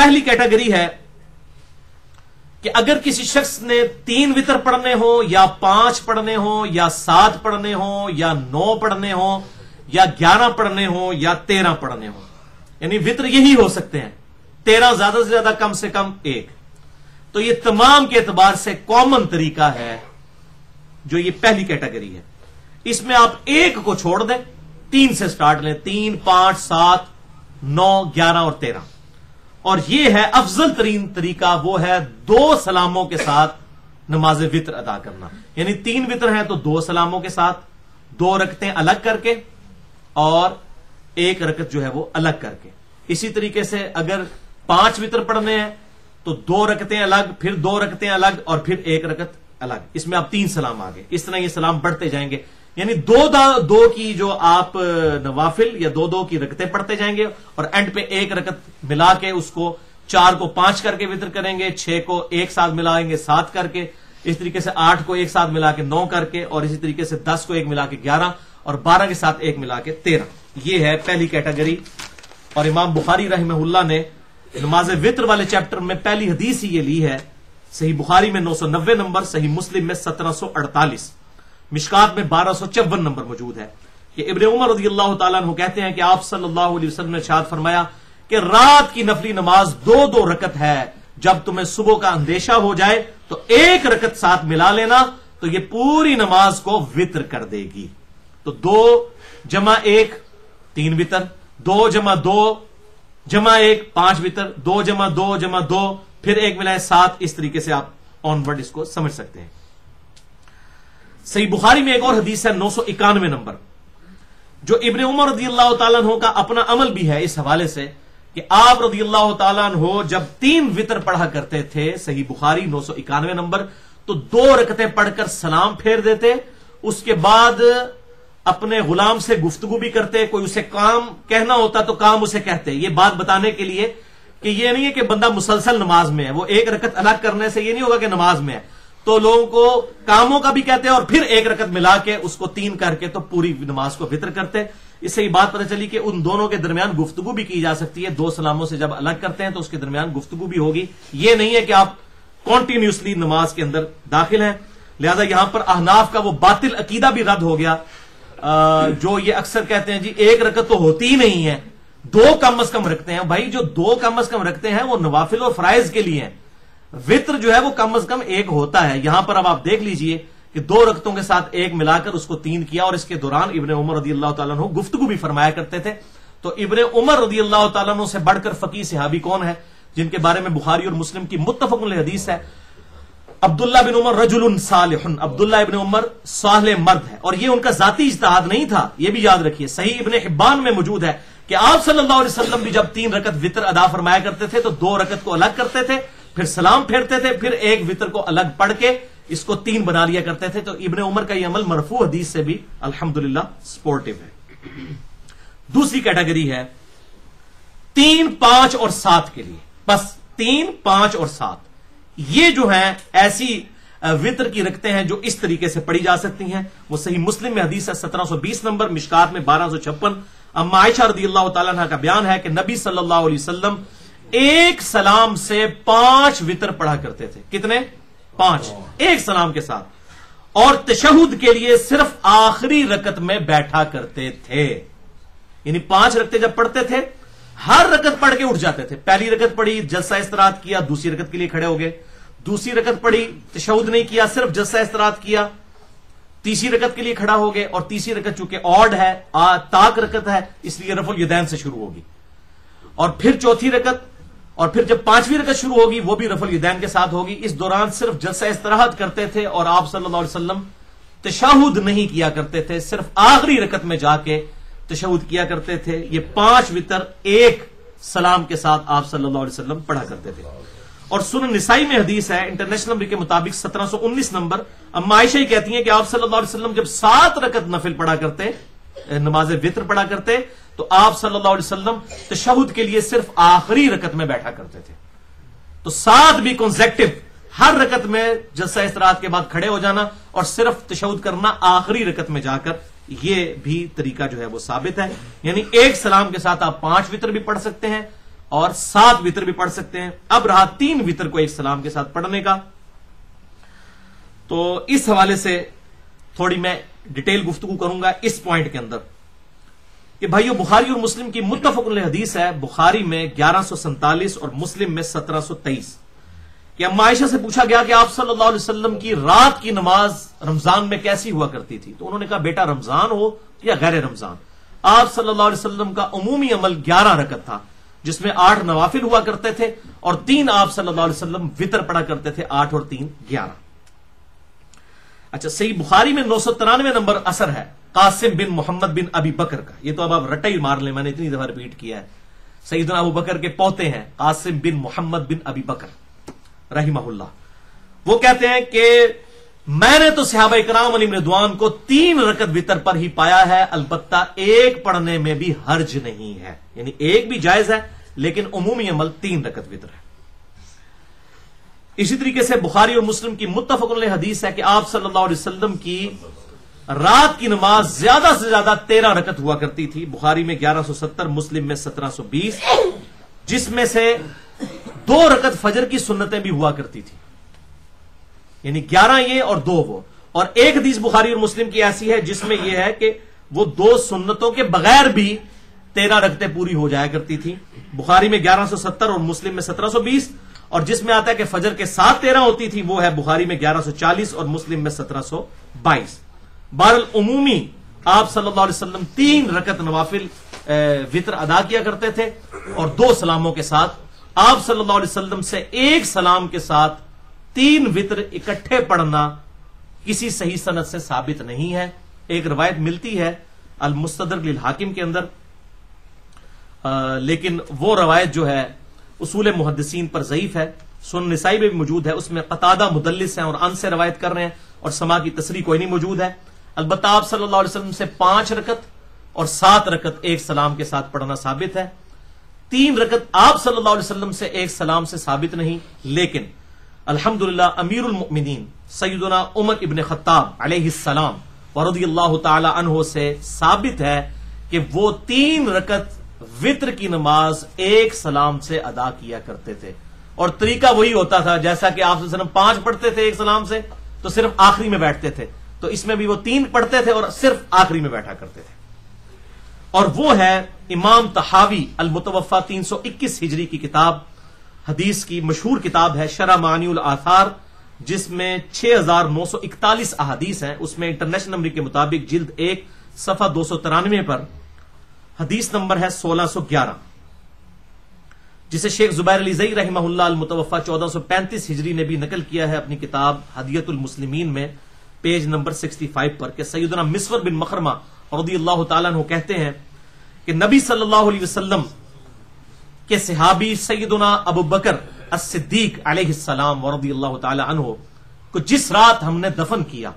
پہلی کیٹیگری ہے کہ اگر کسی شخص نے 3 وطر پڑھنے ہو یا 5 پڑھنے ہو یا 7 پڑھنے ہو یا 9 پڑھنے ہو یا 11 پڑھنے ہو یا 13 پڑھنے ہو، یعنی وطر یہی ہو سکتے ہیں، 13 زیادہ سے زیادہ، کم سے کم 1، تو یہ تمام کے اعتبار سے کامن طریقہ ہے جو یہ پہلی کیٹیگری ہے۔ اس میں آپ 1 کو چھوڑ دیں، 3 سے سٹارٹ لیں، 3، 5، 7، 9، 11 اور 13، اور یہ ہے افضل ترین طریقہ، وہ ہے 2 سلاموں کے ساتھ نماز وطر ادا کرنا، یعنی 3 وطر ہیں تو 2 سلاموں کے ساتھ، 2 رکعتیں الگ کر کے اور 1 رکعت جو ہے وہ الگ کر کے۔ اسی طریقے سے اگر 5 وطر پڑھنے ہیں تو 2 رکعتیں الگ، پھر 2 رکعتیں الگ اور پھر 1 رکعت الگ، اس میں آپ 3 سلام آگے، اس طرح یہ سلام بڑھتے جائیں گے، یعنی 2 کی جو آپ نوافل یا 2 کی رکعتیں پڑھتے جائیں گے اور اینڈ پہ 1 رکعت ملا کے اس کو 4 کو 5 کر کے وطر کریں گے، 6 کو ایک ساتھ ملائیں گے 7 کر کے، اس طریقے سے 8 کو ایک ساتھ ملا کے 9 کر کے، اور اسی طریقے سے 10 کو ایک ملا کے 11 اور 12 کے ساتھ ایک ملا کے 13۔ یہ ہے پہلی کیٹیگری، اور امام بخاری رحمہ اللہ نے نماز وطر والے چیپٹر میں پہلی حدیث ہی یہ لی ہے، صحیح بخاری میں 990 نمبر، صحیح مسلم میں 1748، مشکات میں 1254 نمبر موجود ہے کہ ابن عمر رضی اللہ تعالیٰ عنہ کہتے ہیں کہ آپ صلی اللہ علیہ وسلم نے ارشاد فرمایا کہ رات کی نفلی نماز 2 رکعت ہے، جب تمہیں صبح کا اندیشہ ہو جائے تو 1 رکعت ساتھ ملا لینا، تو یہ پوری نماز کو وطر کر دے گی۔ تو 2 جمع 1 3 وطر، 2 جمع 2 جمع 1 5 وطر، 2 جمع 2 جمع 2 پھر 1 ملائے 7، اس طریقے سے آپ آن ورڈ اس کو سمجھ سکتے ہیں۔ صحیح بخاری میں ایک اور حدیث ہے 991 نمبر، جو ابن عمر رضی اللہ تعالیٰ عنہ کا اپنا عمل بھی ہے اس حوالے سے کہ آپ رضی اللہ تعالیٰ عنہ جب 3 وطر پڑھا کرتے تھے، صحیح بخاری 991 نمبر، تو 2 رکعتیں پڑھ کر سلام پھیر دیتے، اس کے بعد اپنے غلام سے گفتگو بھی کرتے، کوئی اسے کام کہنا ہوتا تو کام اسے کہتے، یہ بات بتانے کے لیے کہ یہ نہیں ہے کہ بندہ مسلسل نماز میں ہے، وہ 1 رکعت الگ کرنے سے یہ نہیں ہوگا کہ نماز میں ہے، تو لوگوں کو کاموں کا بھی کہتے ہیں اور پھر 1 رکعت ملا کے اس کو 3 کر کے تو پوری نماز کو وطر کرتے۔ اس سے یہ بات پتہ چلی کہ ان دونوں کے درمیان گفتگو بھی کی جا سکتی ہے، 2 سلاموں سے جب الگ کرتے ہیں تو اس کے درمیان گفتگو بھی ہوگی، یہ نہیں ہے کہ آپ کنٹینیوسلی نماز کے اندر داخل ہیں۔ لہذا یہاں پر احناف کا وہ باطل عقیدہ بھی رد ہو گیا جو یہ اکثر کہتے ہیں جی 1 رکعت تو ہوتی ہی نہیں ہے، 2 کم از کم رکھتے ہیں۔ بھائی جو 2 کم از کم رکھتے ہیں وہ نوافل اور فرائض کے لیے ہیں، وطر جو ہے وہ کم از کم 1 ہوتا ہے۔ یہاں پر اب آپ دیکھ لیجئے کہ 2 رکعتوں کے ساتھ 1 ملا کر اس کو 3 کیا، اور اس کے دوران ابن عمر رضی اللہ تعالیٰ عنہ گفتگو بھی فرمایا کرتے تھے۔ تو ابن عمر رضی اللہ تعالیٰ عنہ سے بڑھ کر فقیہ صحابی کون ہے جن کے بارے میں بخاری اور مسلم کی متفق علیہ حدیث ہے؟ عبداللہ بن عمر رجل صالح، عبداللہ ابن عمر صالح مرد ہے، اور یہ ان کا ذاتی اجتہاد نہیں تھا، یہ بھی یاد رکھیے۔ صحیح ابن حبان میں موجود ہے کہ آپ صلی اللہ علیہ وسلم بھی جب 3 رکعت وطر ادا فرمایا کرتے تھے تو 2 رکعت کو الگ کرتے تھے، پھر سلام پھیرتے تھے، پھر 1 وطر کو الگ پڑھ کے اس کو 3 بنا لیا کرتے تھے۔ تو ابن عمر کا یہ عمل مرفوع حدیث سے بھی الحمدللہ سپورٹیو ہے۔ دوسری کیٹیگری ہے 3، 5 اور 7 کے لیے، بس 3، 5 اور 7 یہ جو ہیں ایسی وطر کی رکھتے ہیں جو اس طریقے سے پڑھی جا سکتی ہیں۔ وہ صحیح مسلم میں حدیث ہے 1720 نمبر، مشکات میں 1256، اما عائشہ رضی اللہ تعالیٰ عنہ کا بیان ہے کہ نبی صلی اللہ علیہ وسلم 1 سلام سے 5 وطر پڑھا کرتے تھے۔ کتنے؟ 5، 1 سلام کے ساتھ، اور تشہد کے لیے صرف آخری رکعت میں بیٹھا کرتے تھے، یعنی 5 رکعتیں جب پڑھتے تھے ہر رکعت پڑھ کے اٹھ جاتے تھے۔ پہلی رکعت پڑھی، جلسہ استراحت کیا، دوسری رکعت کے لیے کھڑے ہو گئے، دوسری رکعت پڑھی، تشہد نہیں کیا، صرف جلسہ استراحت کیا، تیسری رکعت کے لیے کھڑا ہو گئے، اور تیسری رکعت چونکہ آڈ ہے، طاق رکعت ہے، اس لیے رفع الیدین سے شروع ہوگی، اور پھر چوتھی رکعت، اور پھر جب 5ویں رکعت شروع ہوگی وہ بھی رفع الیدین کے ساتھ ہوگی۔ اس دوران صرف جلسہ استراحت کرتے تھے، اور آپ صلی اللہ علیہ وسلم تشہد نہیں کیا کرتے تھے، صرف آخری رکعت میں جا کے تشہد کیا کرتے تھے۔ یہ 5 وطر 1 سلام کے ساتھ آپ صلی اللہ علیہ وسلم پڑھا کرتے تھے۔ اور سنن نسائی میں حدیث ہے انٹرنیشنل نمبر کے مطابق 1719 نمبر، اما عائشہ ہی کہتی ہیں کہ آپ صلی اللہ علیہ وسلم جب 7 رکعت نفل پڑھا کرتے، نماز وطر پڑھا کرتے، تو آپ صلی اللہ علیہ وسلم تشہد کے لیے صرف آخری رکعت میں بیٹھا کرتے تھے۔ تو 7 بھی کنزیکٹو، ہر رکعت میں جلسہ استراحت کے بعد کھڑے ہو جانا اور صرف تشہد کرنا آخری رکعت میں جا کر، یہ بھی طریقہ جو ہے وہ ثابت ہے۔ یعنی 1 سلام کے ساتھ آپ 5 وطر بھی پڑھ سکتے ہیں، اور 7 وطر بھی پڑھ سکتے ہیں. اب رہا 3 وطر کو ایک سلام کے ساتھ پڑھنے کا. تو اس حوالے سے تھوڑی میں ڈیٹیل گفتگو کروں گا اس پوائنٹ کے اندر کہ بھائیو بخاری اور مسلم کی متفق علیہ حدیث ہے. بخاری میں 1147 اور مسلم میں 1723 کہ اما عائشہ سے پوچھا گیا کہ آپ صلی اللہ علیہ وسلم کی رات کی نماز رمضان میں کیسی ہوا کرتی تھی؟ تو انہوں نے کہا بیٹا رمضان ہو یا غیر رمضان، آپ صلی اللہ علیہ وسلم کا عمومی عمل 11 رکعت تھا، جس میں 8 نوافل ہوا کرتے تھے اور 3 آپ صلی اللہ علیہ وسلم وطر پڑھا کرتے تھے، 8 اور 3 11. اچھا، صحیح بخاری میں 993 نمبر اثر ہے قاسم بن محمد بن ابی بکر کا. یہ تو اب آپ رٹا ہی مار لیں، میں نے اتنی دفعہ ریپیٹ کیا ہے. سیدنا ابو بکر کے پوتے ہیں قاسم بن محمد بن ابی بکر رحمہ اللہ. وہ کہتے ہیں کہ میں نے تو صحابہ کرام علیہم رضوان کو 3 رکعت وطر پر ہی پایا ہے، البتہ ایک پڑھنے میں بھی حرج نہیں ہے، یعنی ایک بھی جائز ہے لیکن عمومی عمل 3 رکعت وطر ہے. اسی طریقے سے بخاری اور مسلم کی متفق علیہ حدیث ہے کہ آپ صلی اللہ علیہ وسلم کی رات کی نماز زیادہ سے زیادہ 13 رکعت ہوا کرتی تھی. بخاری میں 1170، مسلم میں 1720، جس میں سے 2 رکعت فجر کی سنتیں بھی ہوا کرتی تھی، یعنی 11 یہ اور 2 وہ. اور ایک حدیث بخاری اور مسلم کی ایسی ہے جس میں یہ ہے کہ وہ 2 سنتوں کے بغیر بھی 13 رکعتیں پوری ہو جایا کرتی تھی. بخاری میں 1170 اور مسلم میں 1720، اور جس میں آتا ہے کہ فجر کے ساتھ 13 ہوتی تھی وہ ہے بخاری میں 1140 اور مسلم میں 1722. بہرحال عمومی آپ صلی اللہ علیہ وسلم 3 رکعت نوافل وطر ادا کیا کرتے تھے اور 2 سلاموں کے ساتھ. آپ صلی اللہ علیہ وسلم سے ایک سلام کے ساتھ 3 وطر اکٹھے پڑھنا کسی صحیح سند سے ثابت نہیں ہے. ایک روایت ملتی ہے المستدرک للحاکم کے اندر، لیکن وہ روایت جو ہے اصول محدثین پر ضعیف ہے. سنن نسائی میں بھی موجود ہے، اس میں قتادہ مدلس ہیں اور ان سے روایت کر رہے ہیں اور سما کی تصریح کوئی نہیں موجود ہے. البتہ آپ صلی اللہ علیہ وسلم سے 5 رکعت اور 7 رکعت ایک سلام کے ساتھ پڑھنا ثابت ہے. 3 رکعت آپ صلی اللہ علیہ وسلم سے ایک سلام سے ثابت نہیں، لیکن الحمدللہ امیر المؤمنین سیدنا عمر ابن خطاب علیہ السلام ورضی اللہ تعالی عنہ سے ثابت ہے کہ وہ 3 رکعت وطر کی نماز ایک سلام سے ادا کیا کرتے تھے. اور طریقہ وہی ہوتا تھا جیسا کہ آپ صلی اللہ علیہ وسلم 5 پڑھتے تھے ایک سلام سے تو صرف آخری میں بیٹھتے تھے، تو اس میں بھی وہ 3 پڑھتے تھے اور صرف آخری میں بیٹھا کرتے تھے. اور وہ ہے امام طحاوی المتوفا 321 ہجری کی کتاب، حدیث کی مشہور کتاب ہے شرح معانی الآثار، جس میں 6941 احادیث ہیں. اس میں انٹرنیشنل نمبر کے مطابق جلد 1 صفحہ 293 پر حدیث نمبر ہے 1611، جسے شیخ زبیر علی زئی رحمہ اللہ المتوفا 1435 ہجری نے بھی نقل کیا ہے اپنی کتاب ہدیۃ المسلمین میں پیج نمبر 65 پر کہ سیدنا مسور بن مخرمہ رضی اللہ تعالیٰ عنہ کہتے ہیں کہ نبی صلی اللہ علیہ وسلم کے صحابی سیدنا ابو بکر الصدیق علیہ السلام ورضی اللہ تعالی عنہ کو جس رات ہم نے دفن کیا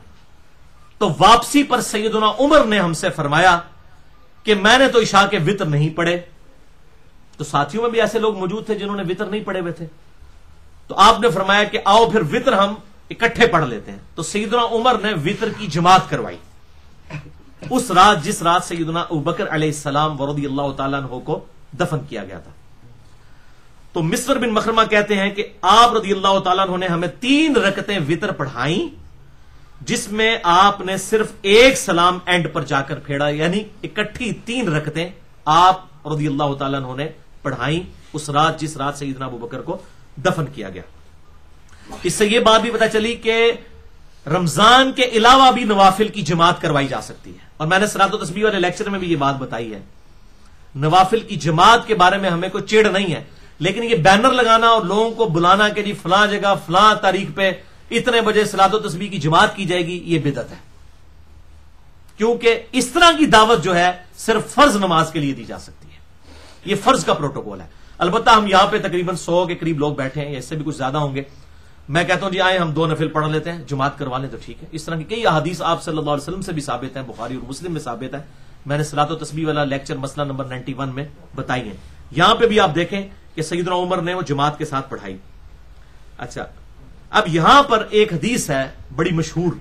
تو واپسی پر سیدنا عمر نے ہم سے فرمایا کہ میں نے تو عشاء کے وطر نہیں پڑھے. تو ساتھیوں میں بھی ایسے لوگ موجود تھے جنہوں نے وطر نہیں پڑھے ہوئے تھے، تو آپ نے فرمایا کہ آؤ پھر وطر ہم اکٹھے پڑھ لیتے ہیں. تو سیدنا عمر نے وطر کی جماعت کروائی اس رات جس رات سیدنا ابوبکر علیہ السلام ورضی اللہ تعالیٰ عنہ کو دفن کیا گیا تھا. تو مسور بن مخرمہ کہتے ہیں کہ آپ رضی اللہ تعالیٰ عنہ نے ہمیں 3 رکعتیں وطر پڑھائیں، جس میں آپ نے صرف ایک سلام اینڈ پر جا کر پھیڑا، یعنی اکٹھی 3 رکعتیں آپ رضی اللہ تعالیٰ عنہ نے پڑھائیں اس رات جس رات سیدنا ابوبکر کو دفن کیا گیا. اس سے یہ بات بھی پتہ چلی کہ رمضان کے علاوہ بھی نوافل کی جماعت کروائی جا سکتی ہے، اور میں نے صلاۃ و تسبیح والے لیکچر میں بھی یہ بات بتائی ہے. نوافل کی جماعت کے بارے میں ہمیں کوئی چڑ نہیں ہے، لیکن یہ بینر لگانا اور لوگوں کو بلانا کہ جی فلاں جگہ فلاں تاریخ پہ اتنے بجے صلاۃ و تسبیح کی جماعت کی جائے گی، یہ بدعت ہے. کیونکہ اس طرح کی دعوت جو ہے صرف فرض نماز کے لیے دی جا سکتی ہے، یہ فرض کا پروٹوکول ہے. البتہ ہم یہاں پہ تقریباً 100 کے قریب لوگ بیٹھے ہیں یا اس سے بھی کچھ زیادہ ہوں گے. میں کہتا ہوں جی آئیں ہم 2 نفل پڑھ لیتے ہیں، جماعت کروا لیں تو ٹھیک ہے. اس طرح کی کئی احادیث آپ صلی اللہ علیہ وسلم سے بھی ثابت ہیں، بخاری اور مسلم میں ثابت ہے. میں نے صلاۃ و تسبیح والا لیکچر مسئلہ نمبر 91 میں بتائی ہے. یہاں پہ بھی آپ دیکھیں کہ سیدنا عمر نے وہ جماعت کے ساتھ پڑھائی. اچھا، اب یہاں پر ایک حدیث ہے بڑی مشہور،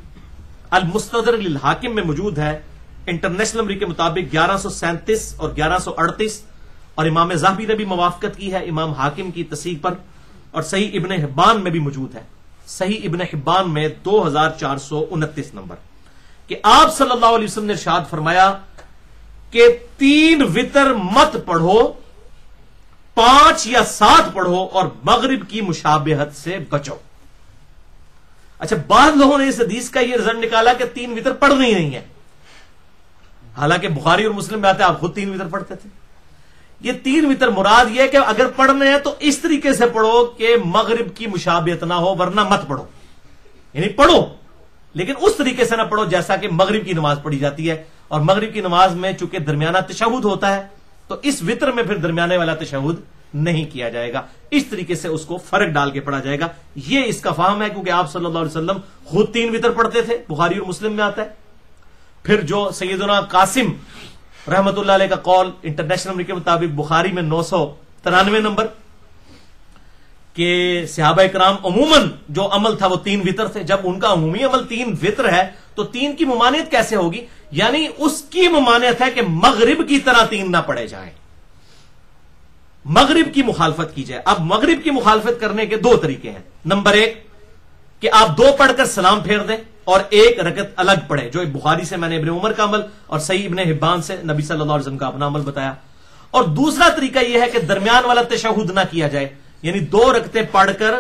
المستدرک للحاکم میں موجود ہے، انٹرنیشنل نمبر کے مطابق 1137 اور 1138، اور امام ذہبی نے بھی موافقت کی ہے امام حاکم کی تصحیح پر، اور صحیح ابن حبان میں بھی موجود ہے، صحیح ابن حبان میں 2429 نمبر، کہ آپ صلی اللہ علیہ وسلم نے ارشاد فرمایا کہ 3 وتر مت پڑھو، 5 یا 7 پڑھو، اور مغرب کی مشابہت سے بچو۔ اچھا، بعض لوگوں نے اس حدیث کا یہ رزلٹ نکالا کہ 3 وتر پڑھنا ہی نہیں ہے، حالانکہ بخاری اور مسلم میں آتے ہیں آپ خود 3 وتر پڑھتے تھے۔ یہ 3 وتر مراد یہ ہے کہ اگر پڑھنے ہیں تو اس طریقے سے پڑھو کہ مغرب کی مشابہت نہ ہو، ورنہ مت پڑھو، یعنی پڑھو لیکن اس طریقے سے نہ پڑھو جیسا کہ مغرب کی نماز پڑھی جاتی ہے، اور مغرب کی نماز میں چونکہ درمیانہ تشہد ہوتا ہے تو اس وتر میں پھر درمیانے والا تشہد نہیں کیا جائے گا، اس طریقے سے اس کو فرق ڈال کے پڑھا جائے گا۔ یہ اس کا فہم ہے، کیونکہ آپ صلی اللہ علیہ وسلم خود 3 وتر پڑھتے تھے، بخاری اور مسلم میں آتا ہے۔ پھر جو سیدنا قاسم رحمت اللہ علیہ کا قول انٹرنیشنل نمبر کے مطابق بخاری میں 993 نمبر، کہ صحابہ کرام عموماً جو عمل تھا وہ 3 وتر تھے، جب ان کا عمومی عمل 3 وتر ہے تو 3 کی ممانعت کیسے ہوگی؟ یعنی اس کی ممانعت ہے کہ مغرب کی طرح 3 نہ پڑھے جائیں، مغرب کی مخالفت کی جائے۔ اب مغرب کی مخالفت کرنے کے 2 طریقے ہیں۔ نمبر 1 کہ آپ 2 پڑھ کر سلام پھیر دیں اور 1 رکعت الگ پڑھے، جو بخاری سے میں نے ابن عمر کا عمل اور صحیح ابن حبان سے نبی صلی اللہ علیہ وسلم کا اپنا عمل بتایا۔ اور دوسرا طریقہ یہ ہے کہ درمیان والا تشہد نہ کیا جائے، یعنی 2 رکعتیں پڑھ کر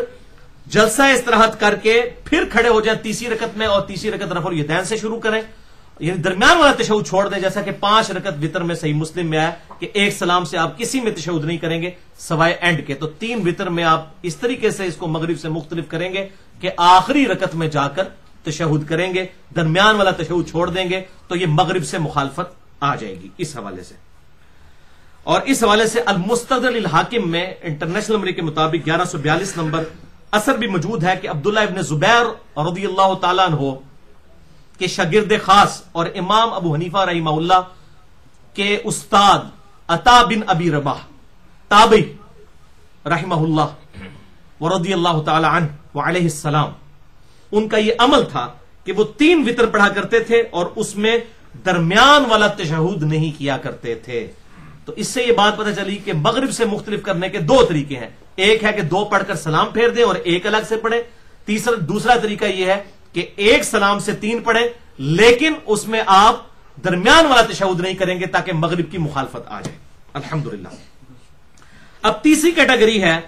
جلسہ استراحت کر کے پھر کھڑے ہو جائیں تیسری رکعت میں، اور تیسری رکعت رفع الیدین سے شروع کریں، یعنی درمیان والا تشہد چھوڑ دیں، جیسا کہ 5 رکعت وتر میں صحیح مسلم میں آیا کہ 1 سلام سے آپ کسی میں تشہد نہیں کریں گے سوائے اینڈ کے۔ تو 3 وتر میں آپ اس طریقے سے اس کو مغرب سے مختلف کریں گے کہ آخری رکعت میں جا کر تشہد کریں گے، درمیان والا تشہد چھوڑ دیں گے، تو یہ مغرب سے مخالفت آ جائے گی اس حوالے سے۔ اور اس حوالے سے المستدرک للحاکم میں انٹرنیشنل نمبر کے مطابق 1142 نمبر اثر بھی موجود ہے کہ عبداللہ ابن زبیر رضی اللہ تعالیٰ عنہ کے شاگرد خاص اور امام ابو حنیفہ رحمہ اللہ کے استاد عطا بن ابی رباح تابعی رحمہ اللہ ورضی اللہ تعالی عنہ وعلیہ السلام، ان کا یہ عمل تھا کہ وہ 3 وتر پڑھا کرتے تھے اور اس میں درمیان والا تشہد نہیں کیا کرتے تھے۔ تو اس سے یہ بات پتہ چلی کہ مغرب سے مختلف کرنے کے 2 طریقے ہیں، ایک ہے کہ 2 پڑھ کر سلام پھیر دیں اور 1 الگ سے پڑھیں، دوسرا طریقہ یہ ہے کہ 1 سلام سے 3 پڑھیں لیکن اس میں آپ درمیان والا تشہد نہیں کریں گے تاکہ مغرب کی مخالفت آ جائے۔ الحمدللہ۔ اب تیسری کیٹیگری ہے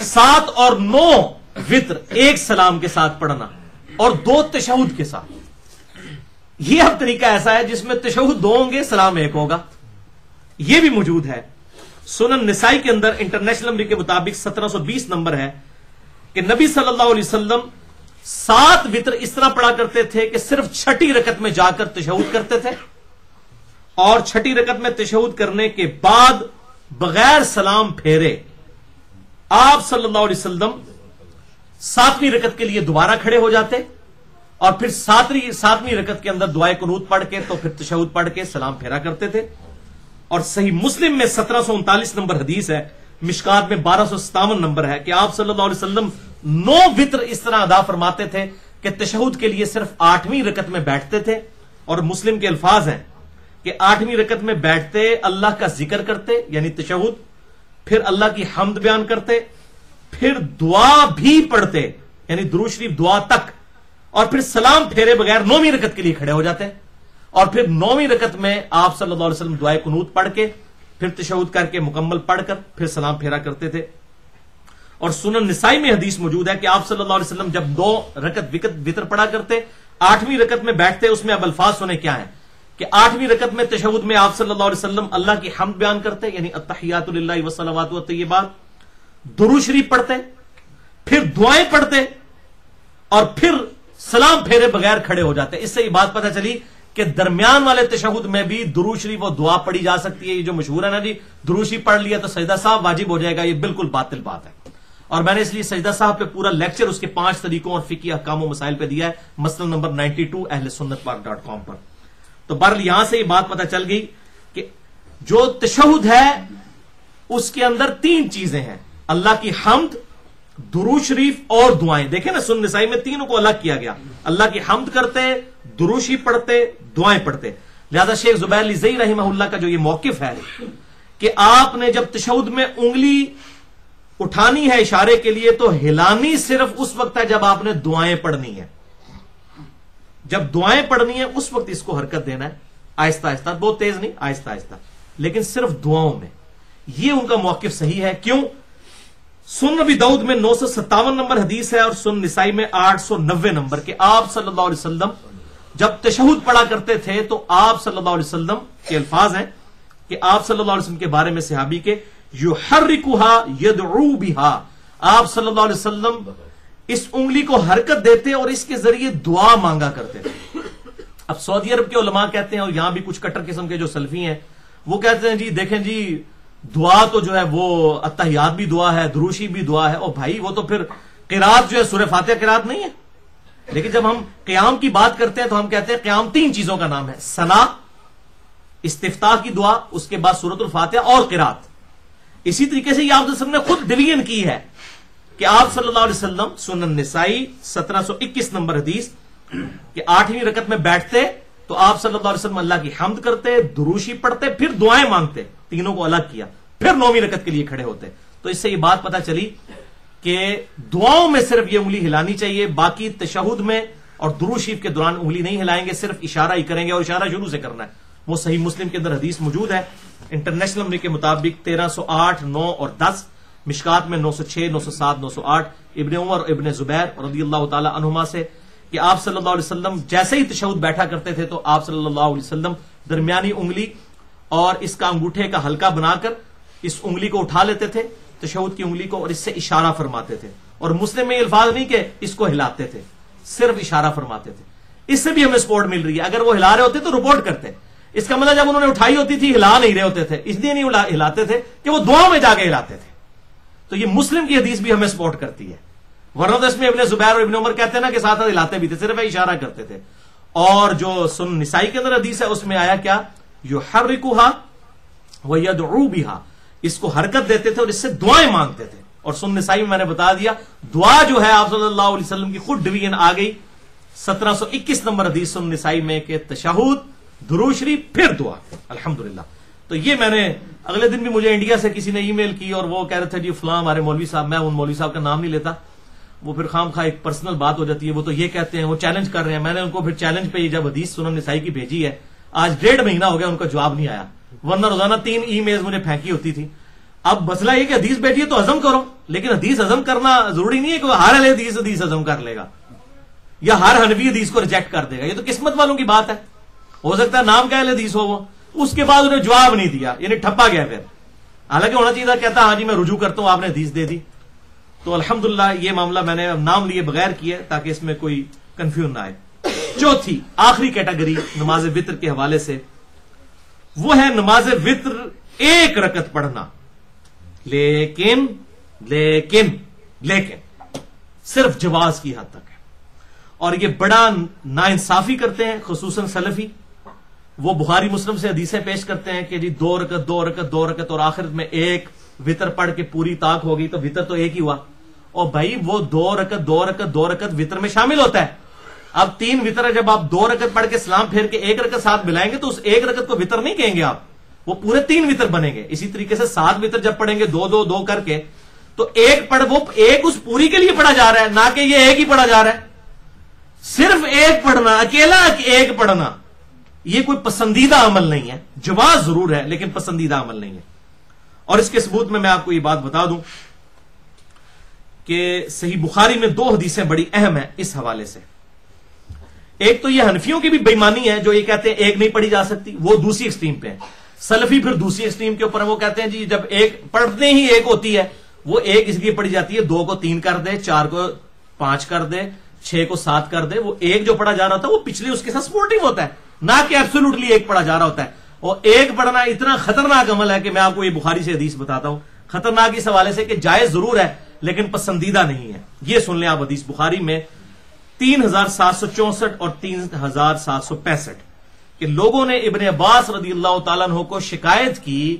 7 اور 9 وتر 1 سلام کے ساتھ پڑھنا اور 2 تشہد کے ساتھ۔ یہ اب طریقہ ایسا ہے جس میں تشہد 2 ہوں گے، سلام 1 ہوگا، یہ بھی موجود ہے۔ سنن نسائی کے اندر انٹرنیشنل نمبر کے مطابق 1720 نمبر ہے کہ نبی صلی اللہ علیہ وسلم 7 وتر اس طرح پڑھا کرتے تھے کہ صرف 6ٹھی رکعت میں جا کر تشہد کرتے تھے، اور 6ٹھی رکعت میں تشہد کرنے کے بعد بغیر سلام پھیرے آپ صلی اللہ علیہ وسلم 7ویں رکعت کے لیے دوبارہ کھڑے ہو جاتے، اور پھر 7ویں رکعت کے اندر دعائے قنوت پڑھ کے تو پھر تشہد پڑھ کے سلام پھیرا کرتے تھے۔ اور صحیح مسلم میں 1739 نمبر حدیث ہے، مشکات میں 1257 نمبر ہے کہ آپ صلی اللہ علیہ وسلم 9 وتر اس طرح ادا فرماتے تھے کہ تشہد کے لیے صرف 8ویں رکعت میں بیٹھتے تھے، اور مسلم کے الفاظ ہیں کہ 8ویں رکعت میں بیٹھتے اللہ کا ذکر کرتے یعنی تشہد، پھر اللہ کی حمد بیان کرتے، پھر دعا بھی پڑھتے یعنی درود شریف دعا تک، اور پھر سلام پھیرے بغیر 9ویں رکعت کے لیے کھڑے ہو جاتے، اور پھر 9ویں رکعت میں آپ صلی اللہ علیہ وسلم دعائے قنوت پڑھ کے پھر تشہد کر کے مکمل پڑھ کر پھر سلام پھیرا کرتے تھے۔ اور سنن نسائی میں حدیث موجود ہے کہ آپ صلی اللہ علیہ وسلم جب 2 رکعت وتر پڑھا کرتے، 8ویں رکعت میں بیٹھتے، اس میں اب الفاظ سنیں کیا ہیں کہ 8ویں رکعت میں تشہد میں آپ صلی اللہ علیہ وسلم اللہ کی حمد بیان کرتے یعنی التحیات للہ والصلوات والطیبات، درود شریف پڑھتے، پھر دعائیں پڑھتے، اور پھر سلام پھیرے بغیر کھڑے ہو جاتے۔ اس سے یہ بات پتہ چلی کہ درمیان والے تشہد میں بھی درود شریف اور دعا پڑھی جا سکتی ہے۔ یہ جو مشہور ہے نا جی درود شریف پڑھ لیا تو سجدہ صاحب واجب ہو جائے گا، یہ بالکل باطل بات ہے، اور میں نے اس لیے سجدہ صاحب پہ پورا لیکچر اس کے 5 طریقوں اور فقہی احکام و مسائل پہ دیا ہے، مسئلہ نمبر 92 اہلسنتپاک.com پر۔ تو بہرحال یہاں سے یہ بات پتہ چل گئی کہ جو تشہد ہے اس کے اندر 3 چیزیں ہیں، اللہ کی حمد، درود شریف اور دعائیں۔ دیکھیں نا سنن نسائی میں تینوں کو الگ کیا گیا، اللہ کی حمد کرتے، درود شریف پڑھتے، دعائیں پڑھتے۔ لہذا شیخ زبیر علی زئی رحمہ اللہ کا جو یہ موقف ہے کہ آپ نے جب تشہد میں انگلی اٹھانی ہے اشارے کے لیے تو ہلانی صرف اس وقت ہے جب آپ نے دعائیں پڑھنی ہے. جب دعائیں پڑھنی ہے اس وقت اس کو حرکت دینا ہے, آہستہ آہستہ, بہت تیز نہیں, آہستہ آہستہ, لیکن صرف دعاؤں میں. یہ ان کا موقف صحیح ہے. کیوں؟ سنن نبی داؤد میں 957 نمبر حدیث ہے اور سنن نسائی میں 890 نمبر کہ آپ صلی اللہ علیہ وسلم جب تشہد پڑھا کرتے تھے تو آپ صلی اللہ علیہ وسلم کے الفاظ ہیں کہ آپ صلی اللہ علیہ وسلم کے بارے میں صحابی کے یحرکها یدعو بها, آپ صلی اللہ علیہ وسلم اس انگلی کو حرکت دیتے اور اس کے ذریعے دعا مانگا کرتے تھے. اب سعودی عرب کے علماء کہتے ہیں, اور یہاں بھی کچھ کٹر قسم کے جو سلفی ہیں وہ کہتے ہیں جی دیکھیں جی دعا تو جو ہے وہ التحیات بھی دعا ہے, دروشی بھی دعا ہے. اور بھائی وہ تو پھر قرات جو ہے سورہ فاتحہ قرات نہیں ہے. لیکن جب ہم قیام کی بات کرتے ہیں تو ہم کہتے ہیں قیام 3 چیزوں کا نام ہے, ثنا, استفتاح کی دعا, اس کے بعد سورۃ الفاتحہ اور قرات. اسی طریقے سے یہ آپ نے خود ڈویژن کی ہے کہ آپ صلی اللہ علیہ وسلم سنن نسائی 1721 نمبر حدیث کہ 8ویں رکعت میں بیٹھتے تو آپ صلی اللہ علیہ وسلم اللہ کی حمد کرتے, دروشی پڑھتے, پھر دعائیں مانگتے, تینوں کو الگ کیا, پھر 9ویں رکعت کے لیے کھڑے ہوتے. تو اس سے یہ بات پتا چلی کہ دعاؤں میں صرف یہ انگلی ہلانی چاہیے, باقی تشہد میں اور درود شریف کے دوران انگلی نہیں ہلائیں گے, صرف اشارہ ہی کریں گے, اور اشارہ شروع سے کرنا ہے. وہ صحیح مسلم کے اندر حدیث موجود ہے انٹرنیشنل نمبر کے مطابق 1308, 9 اور 10, مشکات میں 906, 907, 908, ابن عمر اور ابن زبیر رضی اللہ تعالی عنہما سے کہ آپ صلی اللہ علیہ وسلم جیسے ہی تشہد بیٹھا کرتے تھے تو آپ صلی اللہ علیہ وسلم درمیانی انگلی اور اس کا انگوٹھے کا حلقہ بنا کر اس انگلی کو اٹھا لیتے تھے, تشہد کی انگلی کو, اور اس سے اشارہ فرماتے تھے. اور مسلم میں یہ الفاظ نہیں کہ اس کو ہلاتے تھے, صرف اشارہ فرماتے تھے. اس سے بھی ہمیں سپورٹ مل رہی ہے. اگر وہ ہلا رہے ہوتے تو رپورٹ کرتے, اس کا مطلب جب انہوں نے اٹھائی ہوتی تھی ہلا نہیں رہے ہوتے تھے, اس لیے نہیں ہلاتے تھے کہ وہ دعا میں جا کے ہلاتے تھے. تو یہ مسلم کی حدیث بھی ہمیں سپورٹ کرتی ہے. ورنہ تو اس میں ابن زبیر اور ابن عمر کہتے ہیں نا کہ ساتھ ساتھ ہلاتے بھی تھے, صرف اشارہ کرتے تھے. اور جو سنن نسائی کے اندر حدیث ہے اس میں آیا کیا, یحرکها ویدعو بها, اس کو حرکت دیتے تھے اور اس سے دعائیں مانگتے تھے. اور سنن نسائی میں نے بتا دیا دعا جو ہے آپ صلی اللہ علیہ وسلم کی خود ڈویژن آ گئی 1721 نمبر حدیث سنن نسائی میں کہ تشہد, درود شریف, پھر دعا. الحمدللہ. تو یہ میں نے اگلے دن بھی مجھے انڈیا سے کسی نے ای میل کی اور وہ کہہ رہے تھے جی فلاں ہمارے مولوی صاحب, میں ان مولوی صاحب کا نام نہیں لیتا, وہ پھر خام خواہ ایک پرسنل بات ہو جاتی ہے, وہ تو یہ کہتے ہیں, وہ چیلنج کر رہے ہیں. میں نے ان کو پھر چیلنج پہ جب حدیث سنن نسائی کی بھیجی ہے, آج 1.5 مہینہ ہو گیا ان کا جواب نہیں آیا, ورنہ روزانہ 3 ای میل مجھے پھینکی ہوتی تھی. اب مسئلہ یہ کہ حدیث بیٹھی ہے تو ہضم کرو, لیکن حدیث ہضم کرنا ضروری نہیں ہے کہ وہ ہر حدیث ہضم کر لے گا یا ہر حنفی حدیث کو ریجیکٹ کر دے گا. یہ تو قسمت والوں کی بات ہے. ہو سکتا ہے نام کا حدیث ہو وہ, اس کے بعد انہیں جواب نہیں دیا, یعنی ٹھپا گیا. پھر حالانکہ ہونا چاہیے تھا, کہتا ہاں جی میں رجوع کرتا ہوں, آپ نے حدیث دے دی. تو الحمدللہ یہ معاملہ میں نے نام لیے بغیر کیے تاکہ اس میں کوئی کنفیوژن نہ آئے. چوتھی آخری کیٹیگری نماز وتر کے حوالے سے وہ ہے نماز وتر 1 رکعت پڑھنا, لیکن صرف جواز کی حد تک ہے. اور یہ بڑا ناانصافی کرتے ہیں خصوصاً سلفی. وہ بخاری مسلم سے حدیثیں پیش کرتے ہیں کہ جی 2 رکعت اور آخر میں 1 وتر پڑھ کے پوری طاق ہوگی تو وتر تو 1 ہی ہوا. اور بھائی وہ 2 رکعت وتر میں شامل ہوتا ہے. اب 3 وتر ہے, جب آپ 2 رکعت پڑھ کے سلام پھیر کے 1 رکعت ساتھ ملائیں گے تو اس 1 رکعت کو وتر نہیں کہیں گے آپ, وہ پورے 3 وتر بنیں گے. اسی طریقے سے 7 وتر جب پڑھیں گے 2 کر کے تو 1 اس پوری کے لیے پڑھا جا رہا ہے, نہ کہ یہ 1 ہی پڑھا جا رہا ہے. صرف 1 پڑھنا, اکیلا 1 پڑھنا, یہ کوئی پسندیدہ عمل نہیں ہے. جواز ضرور ہے لیکن پسندیدہ عمل نہیں ہے. اور اس کے ثبوت میں آپ کو یہ بات بتا دوں کہ صحیح بخاری میں 2 حدیثیں بڑی اہم ہیں اس حوالے سے. ایک تو یہ حنفیوں کی بھی بےمانی ہے جو یہ کہتے ہیں 1 نہیں پڑھی جا سکتی, وہ دوسری ایکسٹریم پہ ہیں. سلفی پھر دوسری ایکسٹریم کے اوپر ہیں, وہ کہتے ہیں جی جب 1 پڑھتے ہی 1 ہوتی ہے, وہ 1 اس لیے پڑھی جاتی ہے 2 کو 3 کر دے, 4 کو 5 کر دے, 6 کو 7 کر دے. وہ 1 جو پڑھا جا رہا ہوتا ہے وہ پچھلے اس کے ساتھ سپورٹنگ ہوتا ہے, نہ کہ ایبسولوٹلی 1 پڑھا جا رہا ہوتا ہے. اور 1 پڑھنا اتنا خطرناک عمل ہے کہ میں آپ کو یہ بخاری سے حدیث بتاتا ہوں. خطرناک اس حوالے سے کہ جائز ضرور ہے لیکن پسندیدہ نہیں ہے. یہ سن لیں آپ حدیث بخاری میں 3764 اور 3765 کہ لوگوں نے ابن عباس رضی اللہ تعالیٰ عنہ کو شکایت کی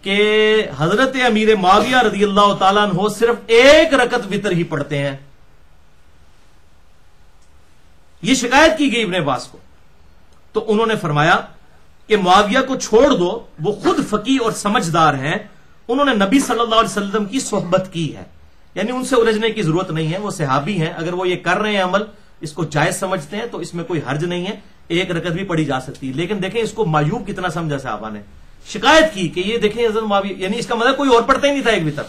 کہ حضرت امیر معاویہ رضی اللہ تعالیٰ عنہ صرف 1 رکعت وتر ہی پڑھتے ہیں. یہ شکایت کی گئی ابن عباس کو. تو انہوں نے فرمایا کہ معاویہ کو چھوڑ دو، وہ خود فقیہ اور سمجھدار ہیں، انہوں نے نبی صلی اللہ علیہ وسلم کی صحبت کی ہے، یعنی ان سے الجھنے کی ضرورت نہیں ہے، وہ صحابی ہیں، اگر وہ یہ کر رہے ہیں عمل، اس کو جائز سمجھتے ہیں تو اس میں کوئی حرج نہیں ہے، ایک رکعت بھی پڑھی جا سکتی ہے۔ لیکن دیکھیں اس کو معیوب کتنا سمجھا صحابہ نے، شکایت کی کہ یہ دیکھیں حضرت معاویہ، یعنی اس کا مطلب کوئی اور پڑھتا ہی نہیں تھا ایک وتر۔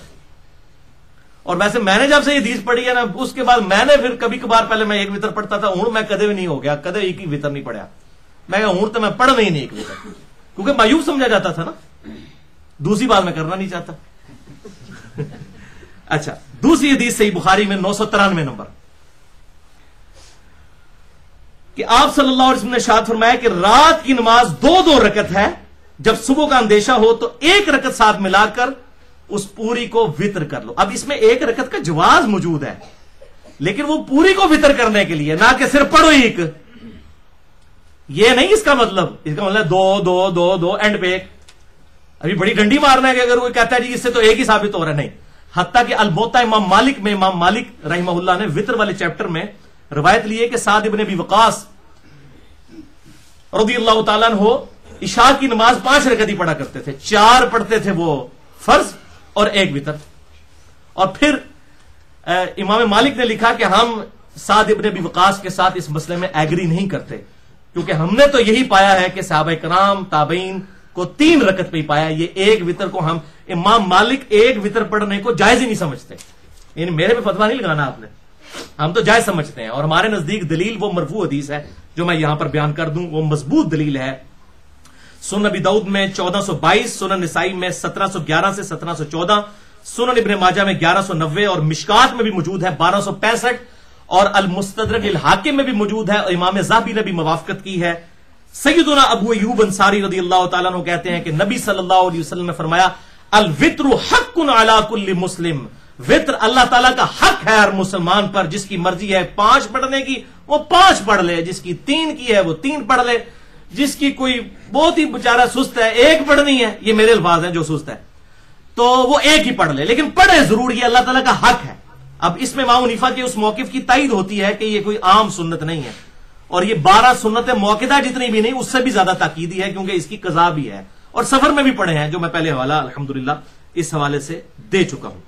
اور ویسے میں نے جب سے یہ حدیث پڑھی ہے نا، اس کے بعد میں نے پھر کبھی کبھار پہلے میں ایک وتر پڑھتا تھا، ہوں میں کدے بھی نہیں ہو گیا، کدے ایک ہی وتر نہیں پڑھا، میں کہا ہوں تو میں پڑھنا ہی نہیں ایک وتر، کیونکہ معیوب سمجھا جاتا تھا نا، دوسری بات میں کرنا نہیں چاہتا۔ اچھا، دوسری حدیث صحیح بخاری میں 993 نمبر، کہ آپ صلی اللہ علیہ وسلم نے ارشاد فرمایا کہ رات کی نماز 2 رکعت ہے، جب صبح کا اندیشہ ہو تو 1 رکعت ساتھ ملا کر اس پوری کو وطر کر لو۔ اب اس میں 1 رکعت کا جواز موجود ہے، لیکن وہ پوری کو وطر کرنے کے لیے، نہ کہ صرف پڑھو ایک، یہ نہیں اس کا مطلب، اس کا مطلب 2 2 2 2 اینڈ پہ ایک، ابھی بڑی ڈنڈی مارنا ہے کہ اگر وہ کہتا ہے جی اس سے تو ایک ہی ثابت ہو رہا ہے، نہیں۔ حتیٰ کہ الموطا امام مالک میں امام مالک رحمہ اللہ نے وطر والے چیپٹر میں روایت لی ہے کہ سعد ابن ابی وقاص رضی اللہ تعالیٰ عنہ عشاء کی نماز 5 رکعت ہی پڑھا کرتے تھے، 4 پڑھتے تھے وہ فرض اور 1 وتر۔ اور پھر امام مالک نے لکھا کہ ہم سعد ابن ابی وقاص کے ساتھ اس مسئلے میں ایگری نہیں کرتے، کیونکہ ہم نے تو یہی پایا ہے کہ صحابہ کرام تابعین کو 3 رکعت پہ ہی پایا، یہ 1 وتر کو ہم امام مالک 1 وتر پڑھنے کو جائز ہی نہیں سمجھتے، یعنی میرے پہ فتویٰ نہیں لگانا آپ نے، ہم تو جائز سمجھتے ہیں، اور ہمارے نزدیک دلیل وہ مرفوع حدیث ہے جو میں یہاں پر بیان کر دوں، وہ مضبوط دلیل ہے۔ سنن ابی داؤد میں 1422، سنن نسائی میں 1711 سے 1714، سنن ابن ماجہ میں 1190 اور مشکات میں بھی موجود ہے 1265، اور المستدرک الحاکم میں بھی موجود ہے، اور امام ذہبی نے بھی موافقت کی ہے۔ سیدنا ابو ایوب انصاری رضی اللہ تعالیٰ عنہ کہتے ہیں کہ نبی صلی اللہ علیہ وسلم نے فرمایا الوتر حق علی کل مسلم، وطر اللہ تعالیٰ کا حق ہے ہر مسلمان پر، جس کی مرضی ہے 5 پڑھنے کی وہ 5 پڑھ لے، جس کی 3 کی ہے وہ 3 پڑھ لے، جس کی کوئی بہت ہی بیچارہ سست ہے 1 پڑھنی ہے، یہ میرے الفاظ ہیں جو سست ہے تو وہ 1 ہی پڑھ لے، لیکن پڑھے ضرور، یہ اللہ تعالیٰ کا حق ہے۔ اب اس میں امام حنیفہ کے اس موقف کی تائید ہوتی ہے کہ یہ کوئی عام سنت نہیں ہے، اور یہ 12 سنت موقعہ جتنی بھی نہیں، اس سے بھی زیادہ تاکیدی ہے، کیونکہ اس کی قضا بھی ہے، اور سفر میں بھی پڑھے ہیں جو میں پہلے حوالہ الحمدللہ اس حوالے سے دے چکا ہوں۔